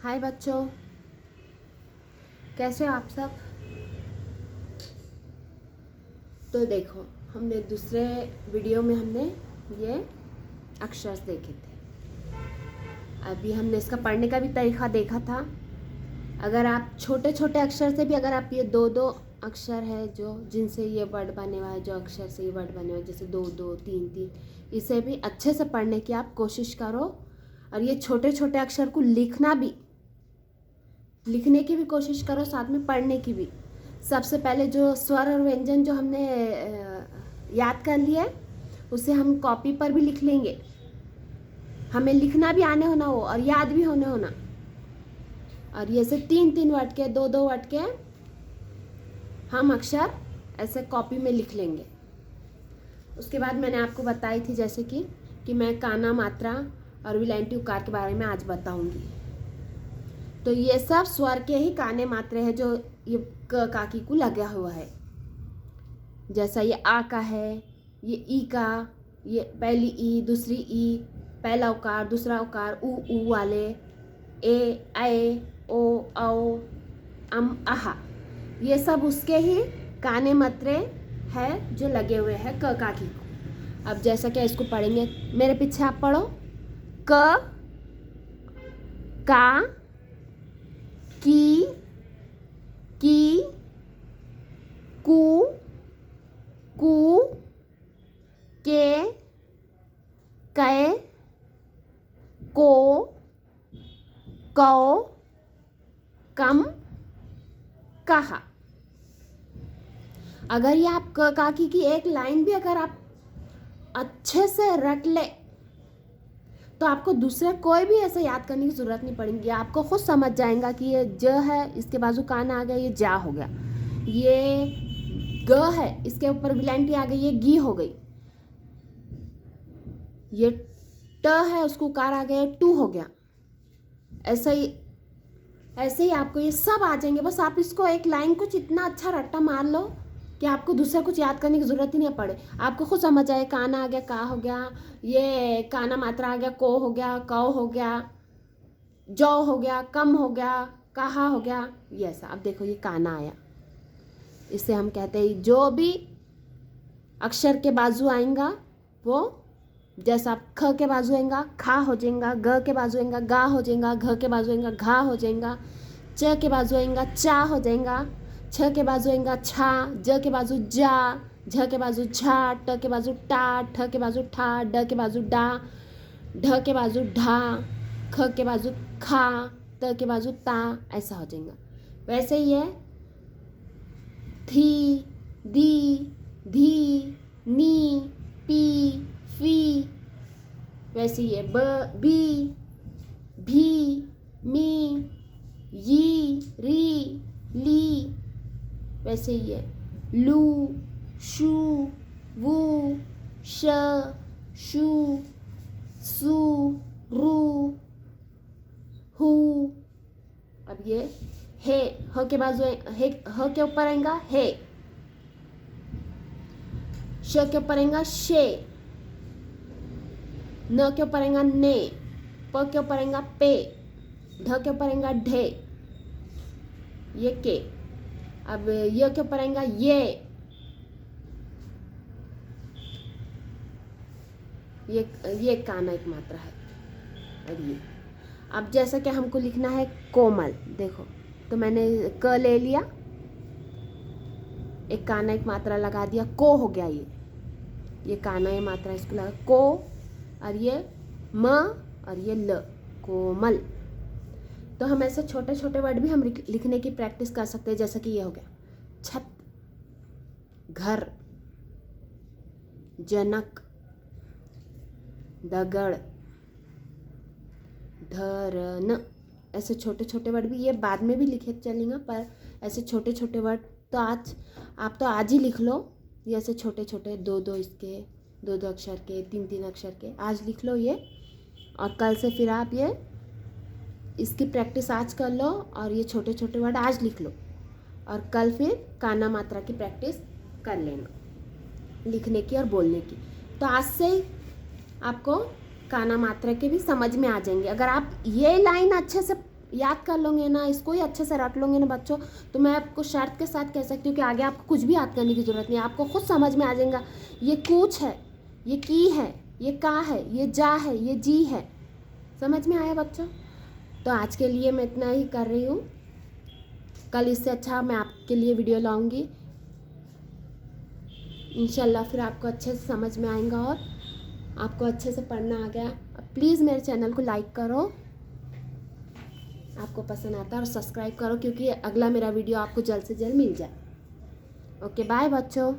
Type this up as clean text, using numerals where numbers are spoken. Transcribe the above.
हाय बच्चों, कैसे हो आप सब। तो देखो, हमने दूसरे वीडियो में हमने ये अक्षर देखे थे। अभी हमने इसका पढ़ने का भी तरीका देखा था। अगर आप छोटे छोटे अक्षर से भी, अगर आप ये दो दो अक्षर है जो जिनसे ये वर्ड बने हुआ है, जो अक्षर से ये वर्ड बने हुए हैं, जैसे दो दो तीन तीन, इसे भी अच्छे से पढ़ने की आप कोशिश करो। और ये छोटे छोटे अक्षर को लिखने की भी कोशिश करो, साथ में पढ़ने की भी। सबसे पहले जो स्वर और व्यंजन जो हमने याद कर लिया है, उसे हम कॉपी पर भी लिख लेंगे। हमें लिखना भी आने होना हो और याद भी होने होना। और ये से तीन तीन वर्ड के, दो दो वर्ड के हम अक्षर ऐसे कॉपी में लिख लेंगे। उसके बाद मैंने आपको बताई थी जैसे कि मैं काना, मात्रा और विलायंती उकार के बारे में आज बताऊंगी। तो ये सब स्वर के ही काने मात्रे हैं जो ये क काकी को लगा हुआ है। जैसा ये आ का है, ये ई का, ये पहली ई, दूसरी ई, पहला उकार, दूसरा उकार, ऊ वाले, ए, ओ, औ, आहा, ये सब उसके ही काने मात्रे है जो लगे हुए हैं क काकी को। अब जैसा कि इसको पढ़ेंगे, मेरे पीछे आप पढ़ो। क, का, की, कू, के, कै, को, कौ, कम, कहा। अगर ये आप क काकी की एक लाइन भी अगर आप अच्छे से रट ले तो आपको दूसरे कोई भी ऐसे याद करने की ज़रूरत नहीं पड़ेगी। आपको खुद समझ जाएगा कि ये ज है, इसके बाजू कान आ गया, ये जा हो गया। ये ग है, इसके ऊपर विलायंती आ गई, ये गी हो गई। ये ट है, उसको उकार आ गया, टू हो गया। ऐसे ही आपको ये सब आ जाएंगे। बस आप इसको एक लाइन कुछ इतना अच्छा रट्टा मार लो कि आपको दूसरा कुछ याद करने की ज़रूरत ही नहीं पड़े। आपको खुद समझ आए, काना आ गया, का हो गया, ये काना मात्रा आ गया, को हो गया, कौ हो गया, जौ हो गया, कम हो गया, कहा हो गया। ये ऐसा अब देखो, ये काना आया। इसे हम कहते हैं जो भी अक्षर के बाजू आएगा वो, जैसा ख के बाजू आएगा खा हो जाएगा, ग के बाजू आएगा गा हो जाएगा, घ के बाजू आएगा घा हो जाएगा, च के बाजू आएगा चा हो जाएगा, छ के बाजू आएगा छा, ज के बाजू जा, झ के बाजू झा, ट के बाजू टा, ठ के बाजू ठा, ड के बाजू डा, ढ के बाजू ढा, ख के बाजू खा, त के बाजू ता, ऐसा हो जाएगा। वैसे ही है थी, दी, धी, नी, पी, फी। वैसे ही है ब, बी, भी, मी, यी, री, ली। वैसे ही है लू, शू, वू, श, शू, सू, रू, हू। अब ये हे, ह के बाजू हे, ह के ऊपर आएगा हे, श के ऊपर आएगा शे, न के ऊपर आएगा ने, प के ऊपर आएगा पे, ध के ऊपर आएगा ढे, ये के। अब य के ऊपर आएगा ये काना एक मात्रा है। और ये अब जैसा कि हमको लिखना है कोमल, देखो तो मैंने क ले लिया, एक काना एक मात्रा लगा दिया, को हो गया। ये काना ये मात्रा इसको लगा को, और ये म और ये ल, कोमल। तो हम ऐसे छोटे छोटे वर्ड भी हम लिखने की प्रैक्टिस कर सकते हैं। जैसे कि ये हो गया छत, घर, जनक, दगड़, धरन। ऐसे छोटे छोटे वर्ड भी ये बाद में भी लिखे चलेंगे, पर ऐसे छोटे छोटे वर्ड तो आज ही लिख लो। ये ऐसे छोटे छोटे दो दो अक्षर के, तीन तीन अक्षर के आज लिख लो ये। और कल से फिर आप ये इसकी प्रैक्टिस आज कर लो और ये छोटे छोटे वर्ड आज लिख लो। और कल फिर काना मात्रा की प्रैक्टिस कर लेना, लिखने की और बोलने की। तो आज से आपको काना मात्रा के भी समझ में आ जाएंगे। अगर आप ये लाइन अच्छे से याद कर लोगे ना, इसको ही अच्छे से रट लोगे ना बच्चों, तो मैं आपको शर्त के साथ कह सकती हूँ कि आगे आपको कुछ भी याद करने की ज़रूरत नहीं है, आपको खुद समझ में आ जाएगा। ये कूच है, ये की है, ये का है, ये जा है, ये जी है। समझ में आया बच्चों? तो आज के लिए मैं इतना ही कर रही हूँ, कल इससे अच्छा मैं आपके लिए वीडियो लाऊंगी इंशाल्लाह, फिर आपको अच्छे से समझ में आएगा और आपको अच्छे से पढ़ना आ गया। प्लीज़ मेरे चैनल को लाइक करो, आपको पसंद आता है, और सब्सक्राइब करो, क्योंकि अगला मेरा वीडियो आपको जल्द से जल्द मिल जाए। ओके बाय बच्चों।